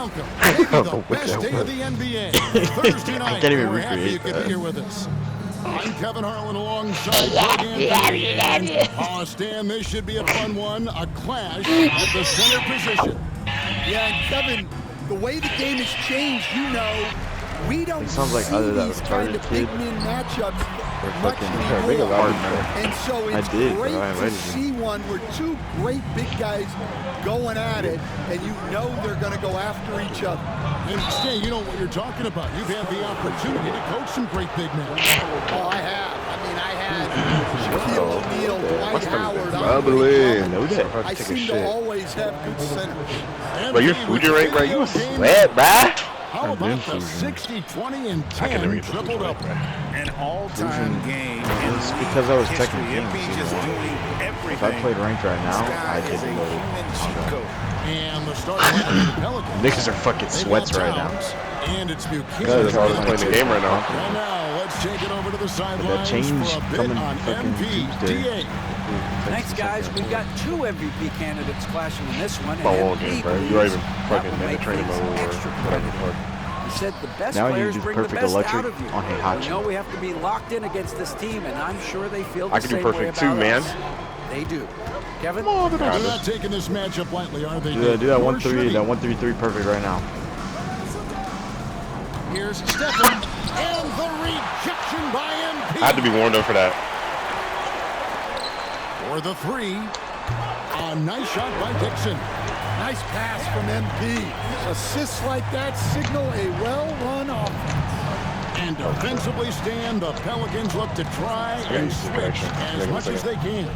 welcome. Maybe the best day of the NBA. Thursday night. We're happy you could be here with us. I'm Kevin Harlan alongside Greg Anthony. Oh, Stan, this should be a fun one. A clash at the center position. Yeah, and Kevin, the way the game has changed, we don't see these kind of big men matchups much anymore. And so it's great to see one where two great big guys going at it, and they're going to go after each other. And Stan, you know what you're talking about. You've had the opportunity to coach some great big men. Oh, I have. I had Shaquille O'Neal, Dwight Howard. I seem to always have good centers. Bro, your food rate, bro, you sweat, bruh. How about the 60, 20, and 10 triple-double? An all-time game. It's because I was checking games. If I played ranked right now, I didn't go. And the start of the Pelicans. Niggas are fucking sweats right now. And it's Buchanan. That's all playing the game right now. And now let's take it over to the sidelines change for a bit coming on fucking MVP. Thanks, guys. We've got two MVP candidates clashing in this one. Ball game, bro. You are even fucking in the training mode or whatever. He said the best now players you do bring the perfect best electric out of you. on Heihachi. We know we have to be locked in against this team, and I'm sure they feel the same way I can do perfect too, man. They do. Kevin? They're not taking this matchup lightly, are they? Do that 1-3, that 1-3-3 perfect right now. Here's Stephen, and the rejection by MP. I had to be warned up for that. For the three, a nice shot by Dixon. Nice pass from MP. Assists like that signal a well-run offense. And defensively, Stan, the Pelicans look to try and switch as much as they can.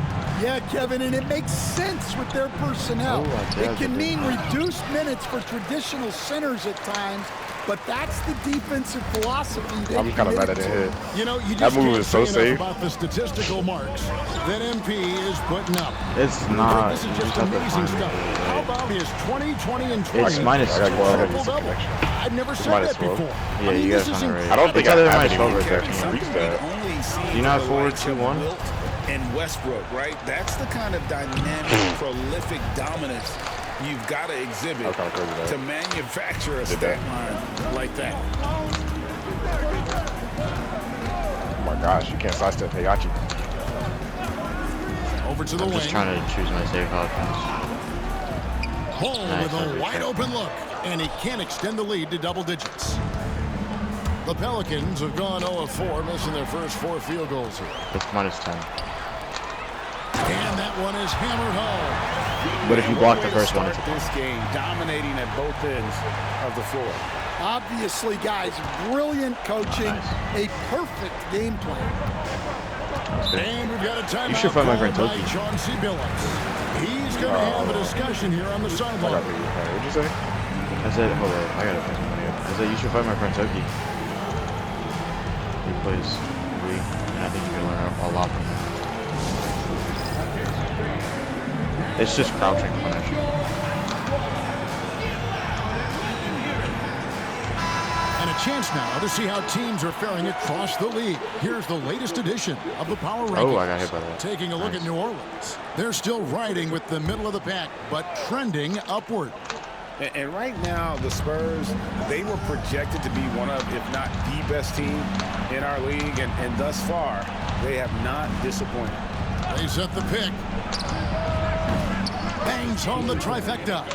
Yeah, Kevin, and it makes sense with their personnel. It can mean reduced minutes for traditional centers at times, but that's the defensive philosophy. I'm kind of mad at it hit. You know, you That just move can't is so say enough safe. about the statistical marks that MP is putting up. It's not. This is just amazing stuff. How about his 20, 20, and 20? It's minus 12. Triple-double. I've never said that before. Yeah, you guys found it right. I don't think it's I either have minus any 12 or minus 13. reach that. Do you not forward 2-1? And Westbrook, right? That's the kind of dynamic, prolific dominance you've got to exhibit to manufacture a stat line like that. Oh my gosh, you can't sidestep Heihachi. Over to the I'm wing. just trying to choose my safe offense. Hall with a wide open look, and he can't extend the lead to double digits. The Pelicans have gone 0-4, missing their first 4 field goals here. It's minus 10. And that one is hammered home. But if you block the first one, it's this game dominating at both ends of the floor. Obviously, guys, brilliant coaching, a perfect game plan. And we've got a timeout. You should find my friend by Toki. Chauncey Billups. He's going to have a discussion here on the sideline. What'd you say? I said, hold on, I gotta pick somebody up. I said, you should find my friend Toki. He plays League, and I think you can learn a lot from him. It's just crouching punish. And a chance now to see how teams are faring across the league. Here's the latest edition of the Power Rankings. Oh, I got hit by that. Taking a look at New Orleans. They're still riding with the middle of the pack, but trending upward. And right now, the Spurs, they were projected to be one of, if not the best team in our league. And thus far, they have not disappointed. They set the pick. Bangs home the trifecta.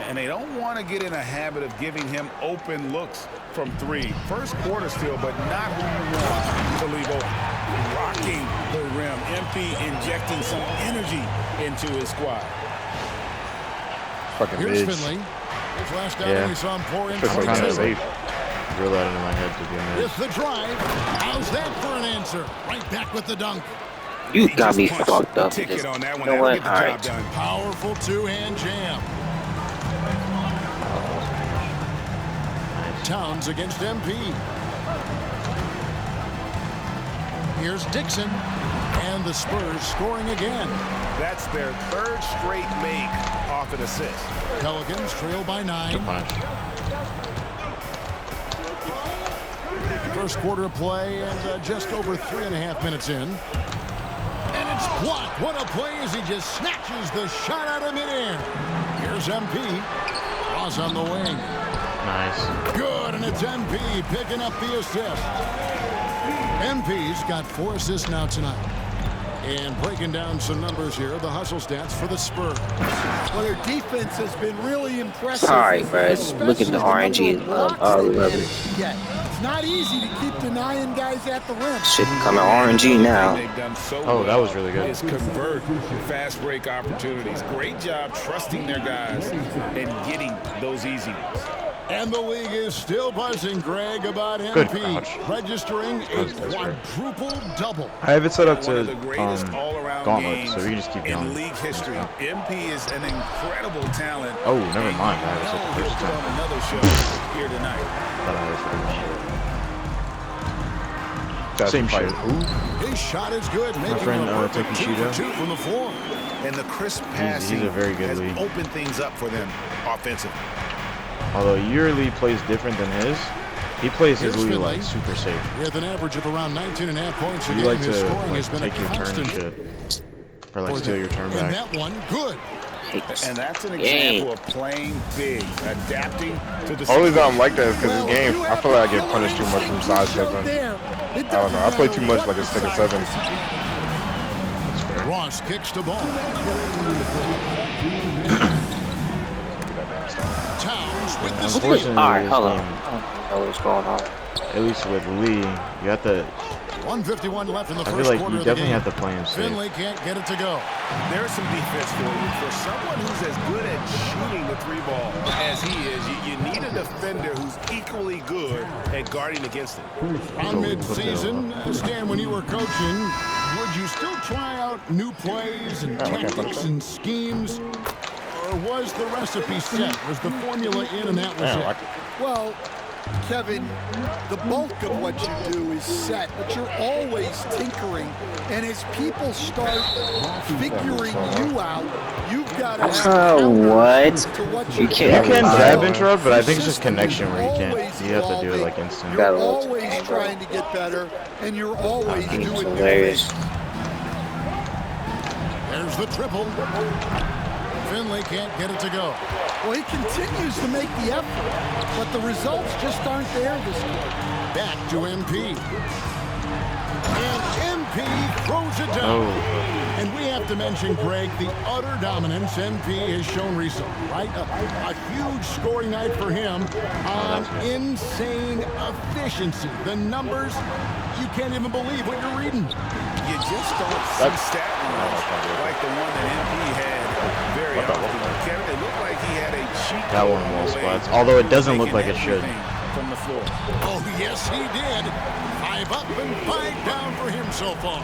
And they don't want to get in a habit of giving him open looks from 3. First quarter still, but not who you want to leave open. Rocking the rim. MP injecting some energy into his squad. Fucking Here's bitch. Finley. His last outing we saw him pour in That's kind of 22. safe. Drill that into my head to be honest. With the drive. How's that for an answer? Right back with the dunk. You got me fucked up. Ticket Just, on that one. you know what? Get the All job right. done. Powerful two-hand jam. Towns against MP. Here's Dixon. And the Spurs scoring again. That's their 3rd straight make off an assist. Pelicans trail by 9. Good punish. First quarter of play and just over 3.5 minutes in. And it's blocked. What a play as he just snatches the shot out of midair. Here's MP. Draws on the wing. Nice. Good, and it's MP picking up the assist. MP's got 4 assists now tonight. And breaking down some numbers here, the hustle stats for the Spurs. Well, their defense has been really impressive. All right, guys. Look at the RNG. It's not easy to keep denying guys at the rim. Shit coming RNG now. Oh, that was really good. Is convert fast break opportunities. Great job trusting their guys and getting those easy ones. And the league is still buzzing, Greg, about MP registering a quadruple-double. I have it set up to gauntlet, so we can just keep going. In league history, MP is an incredible talent. Oh, never mind. I was at the first time. On another show here tonight. Same shit. His shot is good. My friend taking shoot out. 2 from the floor. And the crisp passing he's a very good has lead. opened things up for them offensively. Although your lead plays different than his, he plays his lead like super safe. With an average of around 19.5 points a You game, like his to scoring has been take a your turn constant. shit, or like steal your turn And back. that one, good. And that's an example of playing big, adapting to the Only reason I'm like that is because this game, I feel like I get punished too much from side stepping. I don't know. I play too much like a stick of 7. Ross kicks the ball. Towns with the steal. Unfortunately, Alright, this hold on. game, I don't know what's going on. at least with Lee, you got the. 151 left in the I first feel like quarter you of the definitely game. have to play him safe. Finley can't get it to go. There's some defense for you. For someone who's as good at shooting the 3-ball as he is, you need a defender who's equally good at guarding against it. On mid-season, Stan, when you were coaching, would you still try out new plays and tactics and schemes? Or was the recipe set? Was the formula in and that was it? Well, Kevin, the bulk of what you do is set, but you're always tinkering. And as people start figuring you out, you've got to What? You You can't. can jab interrupt, but I think it's just connection where you can't. You have to do it like You're instant. always trying to get better, and you're always doing new Hilarious. things. There's the triple. Finley can't get it to go. Well, he continues to make the effort, but the results just aren't there this quarter. Back to MP. And MP throws it down. Oh. And we have to mention, Greg, the utter dominance MP has shown recently, right? A huge scoring night for him on insane efficiency. The numbers, you can't even believe what you're reading. You just don't see stat lines like the one that MP had very often. Kevin, it looked like he had a cheat That one well spots. Although it doesn't look like it should. From the floor. Oh, yes, he did. 5 up and 5 down for him so far.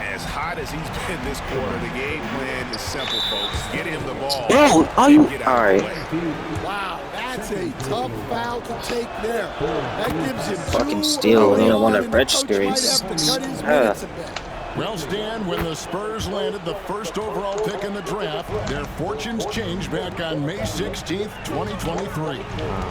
As hot as he's been this quarter, the game plan is simple, folks. Get him the ball. Oh, are you? Get All out of the right. way. Wow, that's a tough foul to take there. That gives him Fucking 2 steal. early They don't want on, to and the coach register. might have to cut his minutes a bit. Well, Stan, when the Spurs landed the first overall pick in the draft, their fortunes changed back on May 16th, 2023.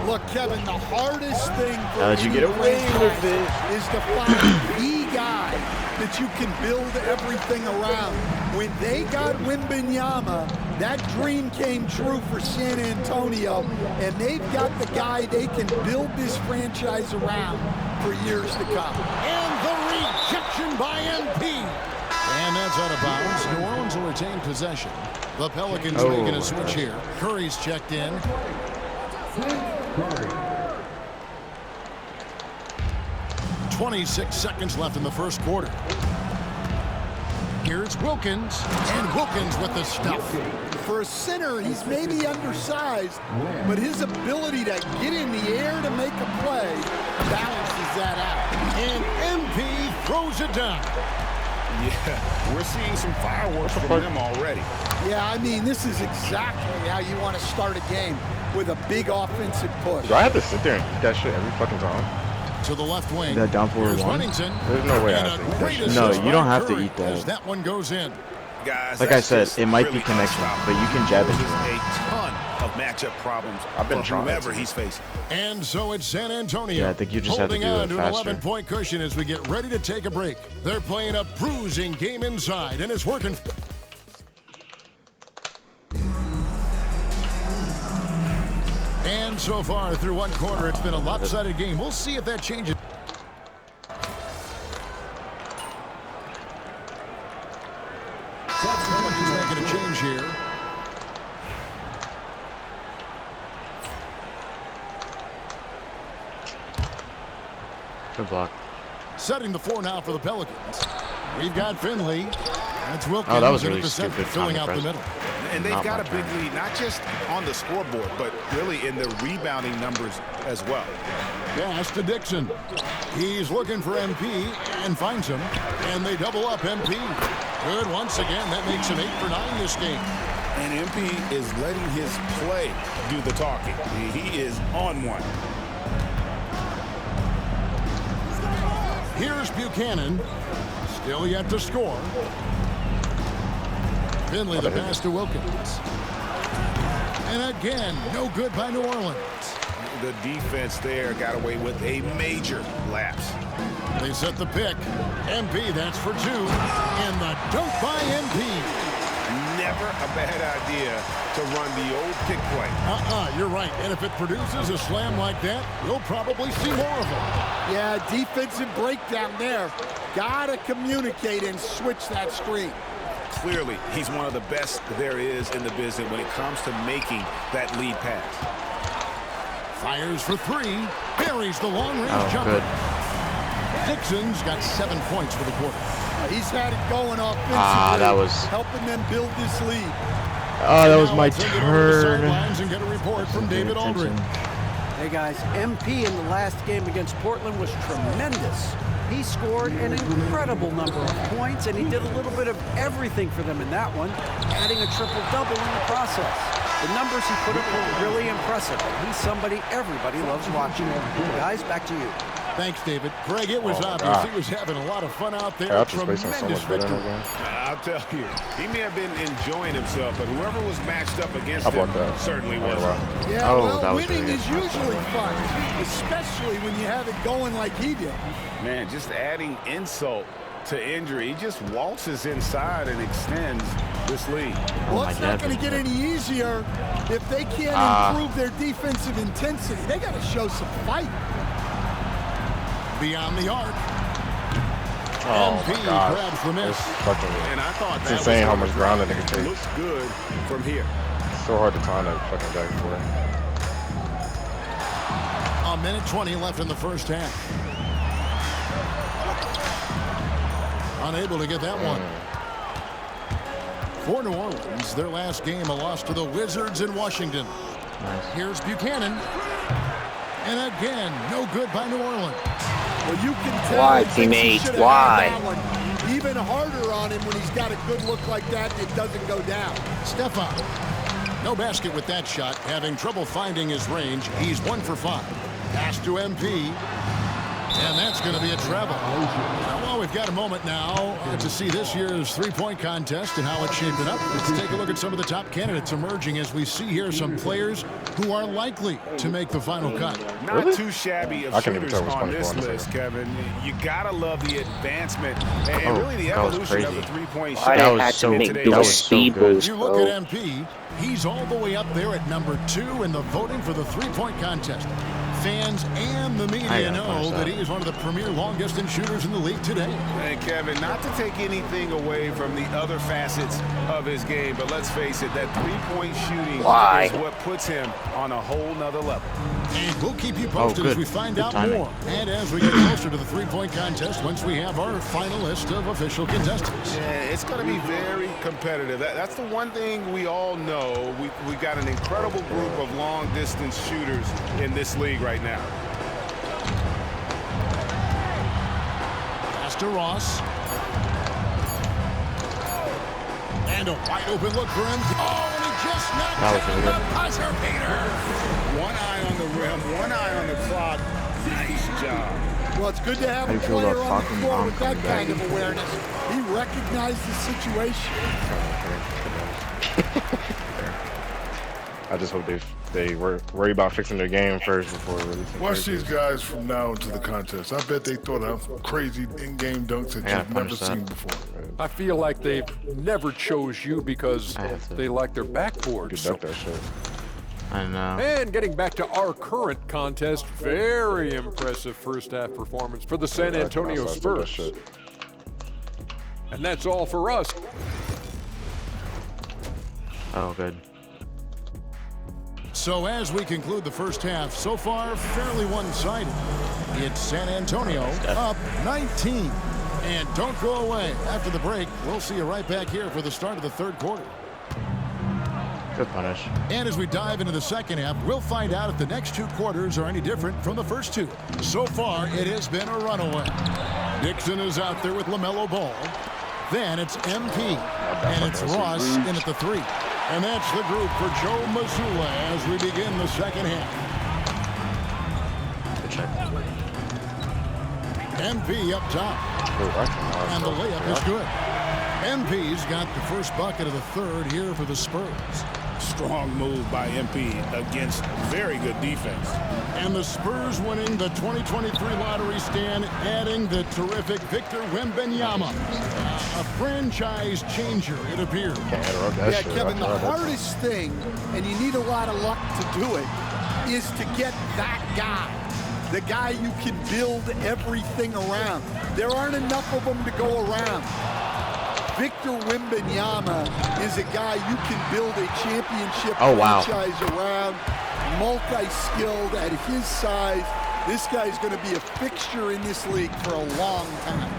Look, Kevin, the hardest thing for How'd you get away with it? is to find the guy that you can build everything around. When they got Wembanyama, that dream came true for San Antonio, and they've got the guy they can build this franchise around for years to come. And the rejection by MP. And that's out of bounds. New Orleans will retain possession. The Pelicans making a switch here. Curry's checked in. 26 seconds left in the first quarter. Here's Wilkins, and Wilkins with the stuff. For a center, he's maybe undersized, but his ability to get in the air to make a play balances that out. And MP throws it down. Yeah, we're seeing some fireworks from them already. Yeah, I mean, this is exactly how you want to start a game, with a big offensive push. Do I have to sit there and eat that shit every fucking time? To the left wing. That down forward Here's one? Huntington. There's no way I And have to a eat that great shit. assist No, you don't by have to Curry eat that. as that one goes in. Guys, Like I that's said, just it might be really connection, unstoppable. but you can jab it. Just a ton of matchup problems I've been for trying whomever to. he's facing. And so it's San Antonio. Yeah, I think you just have to holding do it on to faster. an 11-point cushion as we get ready to take a break. They're playing a bruising game inside, and it's working. And so far through one quarter. It's been a lopsided game. We'll see if that changes. Pelicans making a change here. Good block. Setting the floor now for the Pelicans. We've got Finley. That's Wilkins. Oh, that was in really at the center, stupid. filling out the middle. And they've got a big lead, not just on the scoreboard, but really in the rebounding numbers as well. Pass to Dixon. He's looking for MP and finds him. And they double up MP. Good once again. That makes him 8 for 9 this game. And MP is letting his play do the talking. He is on one. Here's Buchanan. Still yet to score. Finley the pass to Wilkins. And again, no good by New Orleans. The defense there got away with a major lapse. They set the pick. MP, that's for 2. And the dunk by MP. Never a bad idea to run the old pick play. You're right. And if it produces a slam like that, we'll probably see more of them. Yeah, defensive breakdown there. Gotta communicate and switch that screen. Clearly, he's one of the best there is in the business when it comes to making that lead pass. Fires for 3. Buries the long-range jumper. Good. Dixon's got 7 points for the quarter. He's had it going offensively. That was helping them build this lead. Oh, that was my Let's turn. and get a report from David Aldridge. Hey guys, MP in the last game against Portland was tremendous. He scored an incredible number of points, and he did a little bit of everything for them in that one, adding a triple-double in the process. The numbers he put up were really impressive. He's somebody everybody loves watching. Guys, back to you. Thanks, David. Greg, it was obvious he was having a lot of fun out there. Tremendous victory. I'll tell you, he may have been enjoying himself, but whoever was matched up against him certainly wasn't. Yeah, well, winning really is usually fun, especially when you have it going like he did. Man, just adding insult to injury. He just waltzes inside and extends this lead. Well, it's not going to get any easier if they can't improve their defensive intensity. They got to show some fight. Beyond the arc. Oh my God! Grabs the miss. And I thought It's that insane how much ground that nigga takes. Looks good from here. It's so hard to time that fucking back for A him. minute 20 left in the first half. Unable to get that one. For New Orleans, their last game, a loss to the Wizards in Washington. Nice. Here's Buchanan. And again, no good by New Orleans. Well, you can tell. Why, teammates? Why? Even harder on him when he's got a good look like that, it doesn't go down. Stefan. No basket with that shot. Having trouble finding his range. He's 1 for 5. Pass to MP. And that's going to be a travel. Well, we've got a moment now to see this year's three-point contest and how it's shaping up. Let's take a look at some of the top candidates emerging as we see here some players who are likely to make the final cut. Not too shabby of shooters on this list, Kevin. You got to love the advancement and really the evolution of the three-point shot. Why they had to make do a speed boost, You look at MP, he's all the way up there at number 2 in the voting for the three-point contest. Fans and the media know that he is one of the premier long-distance shooters in the league today. And Kevin, not to take anything away from the other facets of his game, but let's face it, that three-point shooting is what puts him on a whole nother level. And we'll keep you posted as we find out more. And as we get closer to the three-point contest, once we have our final list of official contestants. Yeah, it's going to be very competitive. That's the one thing we all know. We've got an incredible group of long-distance shooters in this league right now. Pass to Ross. And a wide-open look for him. Oh, and he just knocked it the buzzer beater. One eye on the rim, one eye on the clock. Nice job. Well, it's good to have a player on the floor with that kind of awareness. He recognized the situation. I just hope they worry about fixing their game first before releasing. Watch these guys from now into the contest. I bet they thought of crazy in-game dunks that you've never seen before. I feel like they never chose you because they like their backboard. Good dunk that shit. I know. And getting back to our current contest, very impressive first half performance for the San Antonio Spurs. And that's all for us. Oh, good. So as we conclude the first half, so far fairly one-sided. It's San Antonio up 19. And don't go away. After the break, we'll see you right back here for the start of the third quarter. Good punish. And as we dive into the second half, we'll find out if the next two quarters are any different from the first two. So far, it has been a runaway. Dixon is out there with LaMelo Ball. Then it's MP. And it's Ross in at the 3. And that's the group for Joe Mazzulla as we begin the second half. Good check. MP up top. And the layup is good. MP's got the first bucket of the third here for the Spurs. Strong move by MP against very good defense. And the Spurs winning the 2023 lottery stand, adding the terrific Victor Wembanyama. A franchise changer, it appears. Yeah, Kevin, the hardest thing, and you need a lot of luck to do it, is to get that guy. The guy you can build everything around. There aren't enough of them to go around. Victor Wembanyama is a guy you can build a championship franchise around, multi-skilled at his size. This guy's going to be a fixture in this league for a long time.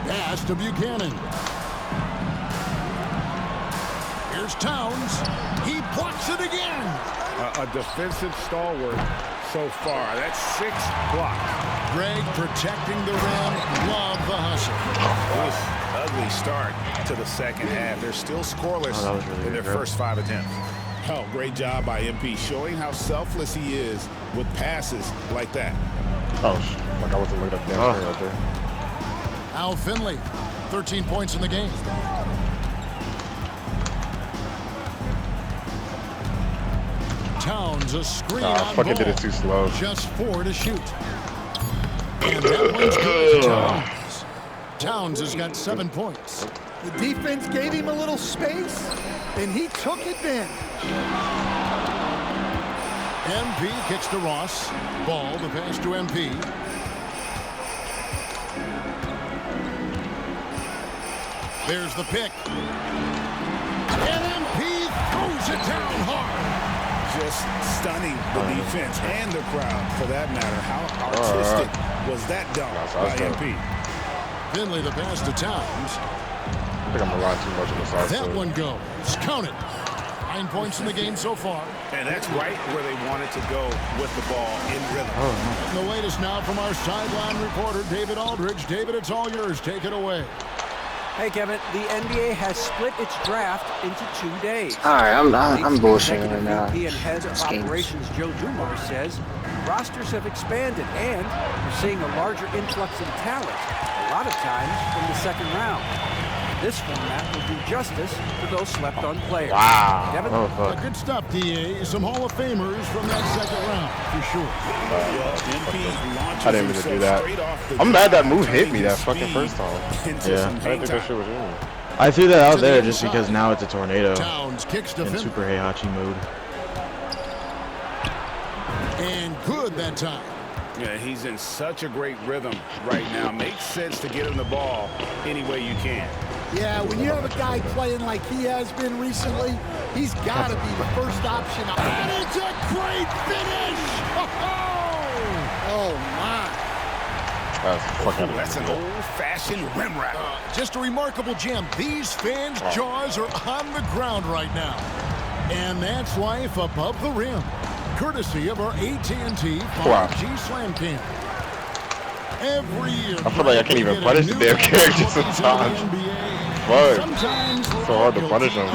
Pass to Buchanan. Here's Towns. He blocks it again. A defensive stalwart so far. That's 6 blocks. Greg protecting the rim. Love the hustle. Ugly start to the second half. They're still scoreless in their first 5 attempts. Oh, great job by MP, showing how selfless he is with passes like that. Oh, like I wasn't looking up down right there. Al Finley, 13 points in the game. Towns, a screen on fucking ball. did it too slow. Just 4 to shoot. And that one's good. Towns. Towns has got 7 points. The defense gave him a little space, and he took advantage. MP kicks to Ross. Ball, the pass to MP. There's the pick. And MP throws it down hard. Just stunning the defense and the crowd, for that matter. How artistic was that dunk by MP? Finley, the pass to Towns. I think I'm relying too much on the side. That one goes. Count it. 9 points in the game so far. And that's right where they wanted to go with the ball in rhythm. And the latest now from our sideline reporter, David Aldridge. David, it's all yours. Take it away. Hey, Kevin, the NBA has split its draft into 2 days. All right, I'm bullshitting right now. VP and head of operations Joe Dumars says rosters have expanded and we're seeing a larger influx in talent, a lot of times from the second round. This format will do justice to those slept-on players. Wow. Kevin? Good stuff, DA. Some Hall of Famers from that second round, for sure. I didn't mean to do that. I'm mad that move hit me that fucking first time. Yeah. I didn't think that shit was in. I threw that out there just because now it's a tornado Towns kicks to in Finley. Super Heihachi mode. And good that time. Yeah, he's in such a great rhythm right now. Makes sense to get him the ball any way you can. Yeah, when you have a guy playing like he has been recently, he's got to be the first option. And it's a great finish! Oh, my. That's an old-fashioned rim wrap. Just a remarkable gem. These fans' jaws are on the ground right now. And that's life above the rim. Courtesy of our AT&T 5G Slam Cam. Every year, I feel like I can't even punish the damn character sometimes. Sometimes it's so hard to punish them.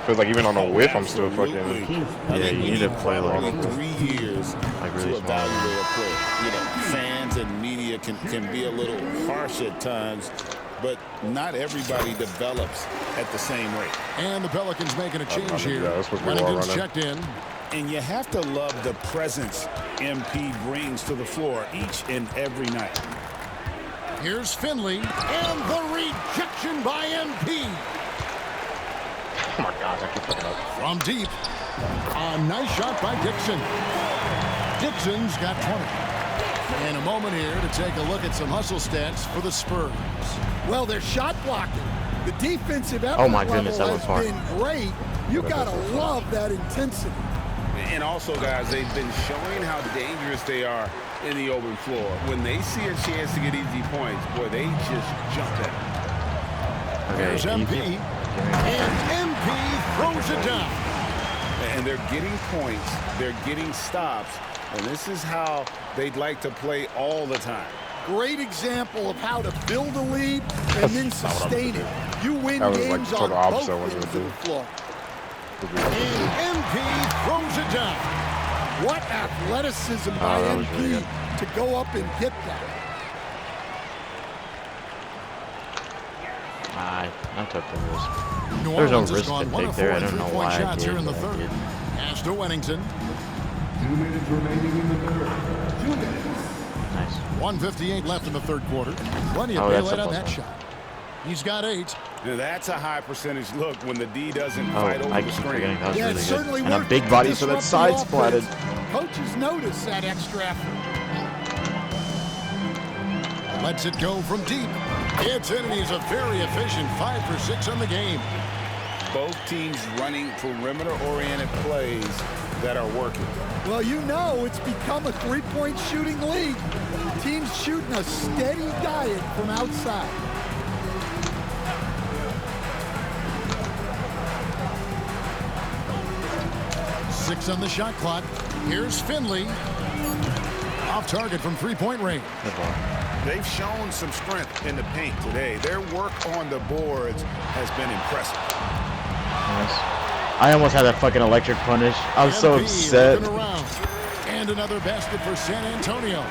Feels like even on a whiff, I'm still fucking. Yeah, you need to play like 3 years like really to small. evaluate a play. You know, fans and media can be a little harsh at times, but not everybody develops at the same rate. And the Pelicans making a change here. that's what we are Flanagan's running. checked in. And you have to love the presence MP brings to the floor each and every night. Here's Finley, and the rejection by MP. Oh my gosh, I keep fucking up. From deep. A nice shot by Dixon. Dixon's got 20. And a moment here to take a look at some hustle stats for the Spurs. Well, they're shot blocking. The defensive effort Oh my goodness, that level was has hard. been great. You gotta love that intensity. And also, guys, they've been showing how dangerous they are in the open floor. When they see a chance to get easy points, boy, they just jump at it. Okay, There's MP. easy. And MP throws it down. And they're getting points, they're getting stops, and this is how they'd like to play all the time. Great example of how to build a lead and then sustain it. You win That was like games total on opposite both what it ends would of do. the floor. And MP throws it down. What athleticism by that was MP really good. to go up and get that. I took the risk. New There's no Orleans has risk gone to 1 take of there. 4 I don't know three-point why I shots did, here in the but I third. did. Pass to Wennington. 2 minutes remaining in the third. 2 minutes. Nice. 1:58 left in the third quarter. Plenty of Oh, that's daylight a on plus that one. shot. He's got 8. Now, that's a high percentage look when the D doesn't Oh, fight over I the keep screen. forgetting that was Yeah, it really certainly good. And a worked big to body, so that disrupt side the splatted. offense. Coaches notice that extra effort. Lets it go from deep. It's in, and he's a very efficient 5 for 6 on the game. Both teams running perimeter-oriented plays that are working. Well, you know it's become a three-point shooting league. Teams shooting a steady diet from outside. Six on the shot clock. Here's Finley. Off target from three-point range. They've shown some strength in the paint today. Their work on the boards has been impressive. Nice. I almost had that fucking electric punish. I was so MP upset. looking around. And another basket for San Antonio.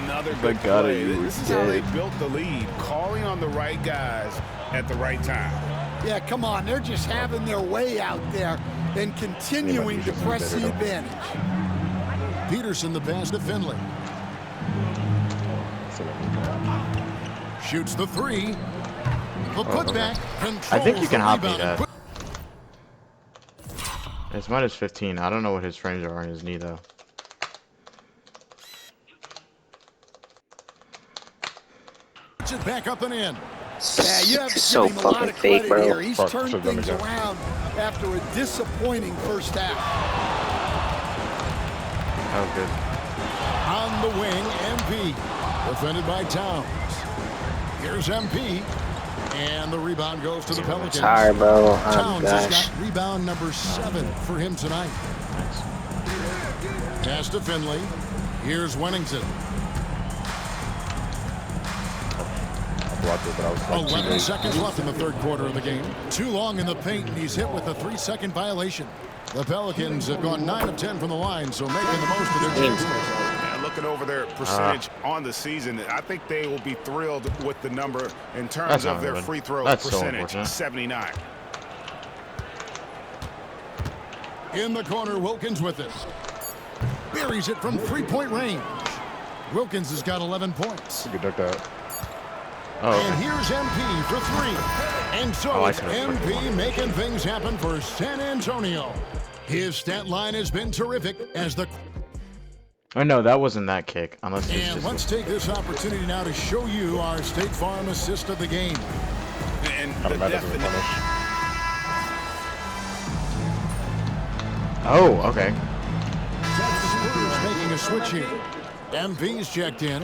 Another My good God, play. are you This is how they dead? built the lead, calling on the right guys at the right time. Yeah, come on. They're just having their way out there and continuing to press the advantage. Peterson the pass to Finley. Shoots the 3. The putback. I think you controls can the hop me rebound. that. It's minus 15. I don't know what his frames are on his knee, though. Puts it back up and in. Yeah, you have to So give him a lot fucking of fake, credit bro. here. He's Fuck, turned should've done things it again. around after a disappointing first half. Oh, good. On the wing, MP. Defended by Towns. Here's MP. And the rebound goes to the Pelicans. Sorry, bro. Oh, Towns has gosh. got rebound number 7 for him tonight. Pass to Finley. Here's Wennington. Blocked it, but I was like 11 seconds left in the third quarter of the game. Too long in the paint, and he's hit with a 3-second violation. The Pelicans have gone 9 of 10 from the line, so making the most of their chances. And looking over their percentage on the season, I think they will be thrilled with the number in terms That's of not their good. free throw That's so percentage, unfortunate. 79. In the corner, Wilkins with it. Buries it from three-point range. Wilkins has got 11 points. You could duck that. Oh, And okay. here's MP for 3. And so Oh, I it's could've MP making things happen for San Antonio. His stat line has been terrific as the... Oh, no, that wasn't that kick. Unless it's And just let's take this opportunity now to show you our State Farm assist of the game. And I the don't know, that doesn't definition. punish. Oh, okay. Spurs making a switch here. MP's checked in.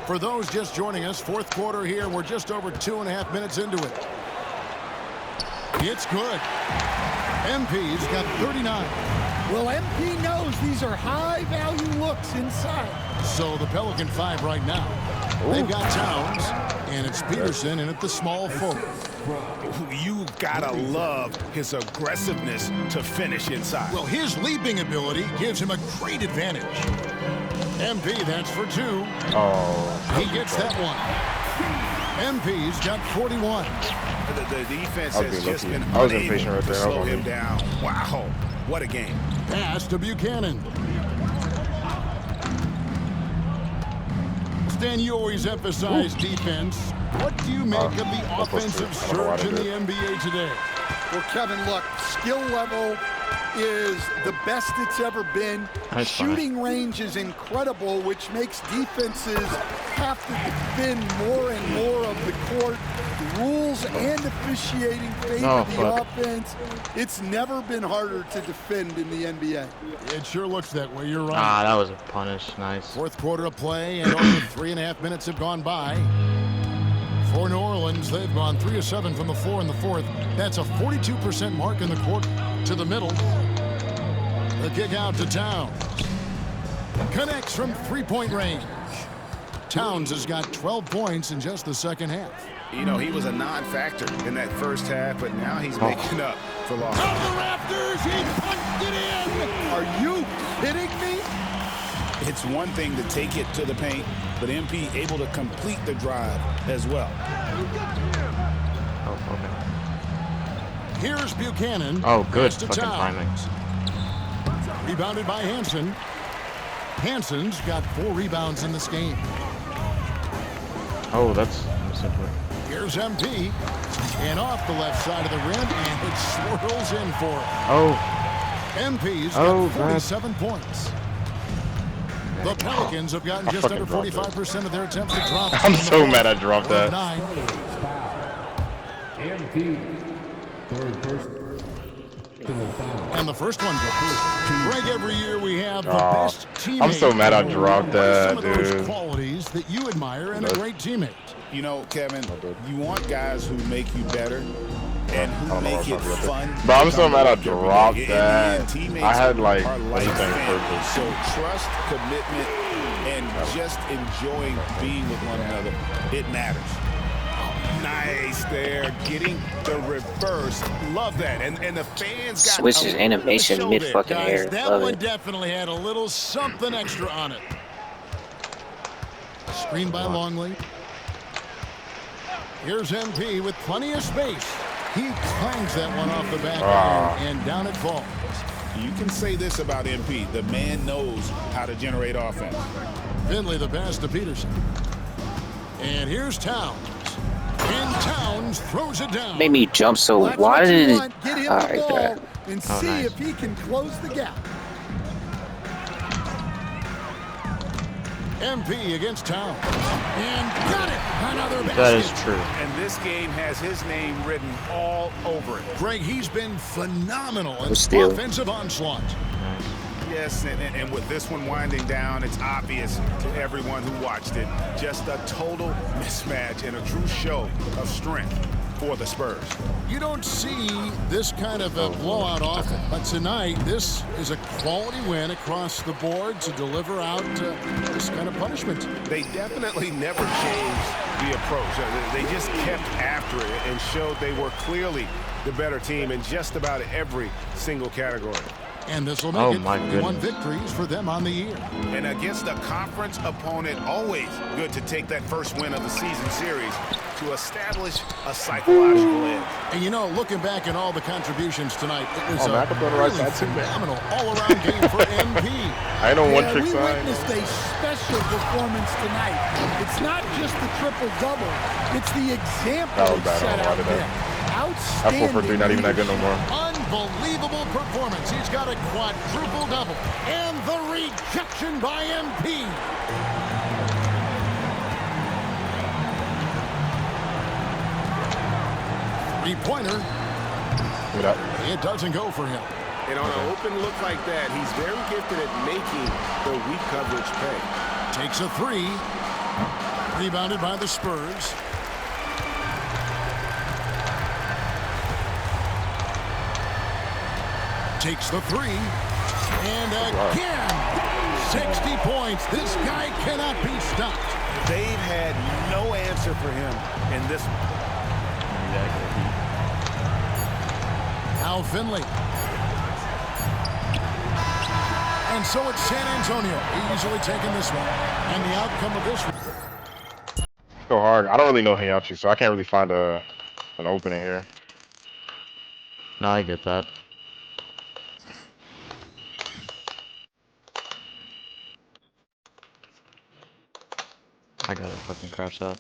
For those just joining us, fourth quarter here. We're just over 2.5 minutes into it. It's good. MP's got 39. Well, MP knows these are high-value looks inside. So the Pelican 5 right now. They've got Towns, and it's Peterson in at the small forward. You gotta love his aggressiveness to finish inside. Well, his leaping ability gives him a great advantage. MP, that's for 2. Oh. He gets that one. MP's got 41. The defense has just been I was impatient right there. to slow him down. Wow, what a game. Pass to Buchanan. Stan, you always emphasize defense. What do you make of the offensive surge in the NBA today? Well, Kevin, look, skill level is the best it's ever been. Shooting range is incredible, which makes defenses have to defend more and more of the court. Rules and officiating favor the offense. It's never been harder to defend in the NBA. It sure looks that way. You're right. Ah, that was a punish. Nice. Fourth quarter of play, and over 3.5 minutes have gone by. For New Orleans, they've gone 3 of 7 from the floor in the fourth. That's a 42% mark in the court to the middle. The kick out to Towns. Connects from three-point range. Towns has got 12 points in just the second half. You know, he was a non-factor in that first half, but now he's making up for loss. Out of the rafters, he punched it in! Are you kidding me? It's one thing to take it to the paint, but MP able to complete the drive as well. Oh, okay. Here's Buchanan. Oh, good To fucking timing. Rebounded by Hansen. Hansen's got 4 rebounds in this game. Oh, that's simpler. Here's MP. And off the left side of the rim, and it swirls in for him. Oh. MP's got 47 points. The Pelicans have gotten just under 45% of their attempts to drop. I'm so mad I dropped that. And the first one goes. Greg, every year we have the best teammate. I'm so mad I dropped that, some of those dude. qualities that you admire in a great teammate. You know, Kevin, you want guys who make you better and who make it fun. Bro, I'm so mad I dropped that. I had like anything perfect. So trust, commitment, and just enjoying being with one another, it matters. Nice there, getting the reverse. Love that. And the fans got Switches animation mid fucking air. That Love one it. definitely had a little something extra on it. Screen by Longley. Here's MP with plenty of space. He clangs that one off the back and down it falls. You can say this about MP. The man knows how to generate offense. Finley the pass to Peterson. And here's Towns. And Towns throws it down. Made me jump so why did it? Get him All the right, ball there. and see if he can close the gap. MP against Towns. And got it. Another basket. That is true. And this game has his name written all over it. Greg, he's been phenomenal in Still. offensive onslaught. Yes, and with this one winding down, it's obvious to everyone who watched it. Just a total mismatch and a true show of strength for the Spurs. You don't see this kind of a blowout often, but tonight this is a quality win across the board to deliver out this kind of punishment. They definitely never changed the approach. They just kept after it and showed they were clearly the better team in just about every single category. And this will make it 41 goodness. victories for them on the year. And against a conference opponent, always good to take that first win of the season series to establish a psychological edge. And you know, looking back at all the contributions tonight, it was a I can go to right really side too, man. phenomenal all-around game for MP. I ain't on one trick We side. witnessed a special performance tonight. It's not just the triple-double. It's the example That was he bad. set I don't know out why I did there. That 4 for 3 not even that good no more. Unbelievable performance. He's got a quadruple-double. And the rejection by MP. Three-pointer. It doesn't go for him. And on an open look like that, he's very gifted at making the weak coverage pay. Takes a three. Rebounded by the Spurs. Takes the three. And again, 60 points. This guy cannot be stopped. They've had no answer for him in this one. Now Finley. And so it's San Antonio easily taking this one. And the outcome of this one. So hard. I don't really know Heihachi, so I can't really find a an opening here. No, I get that. I got a fucking crash shot.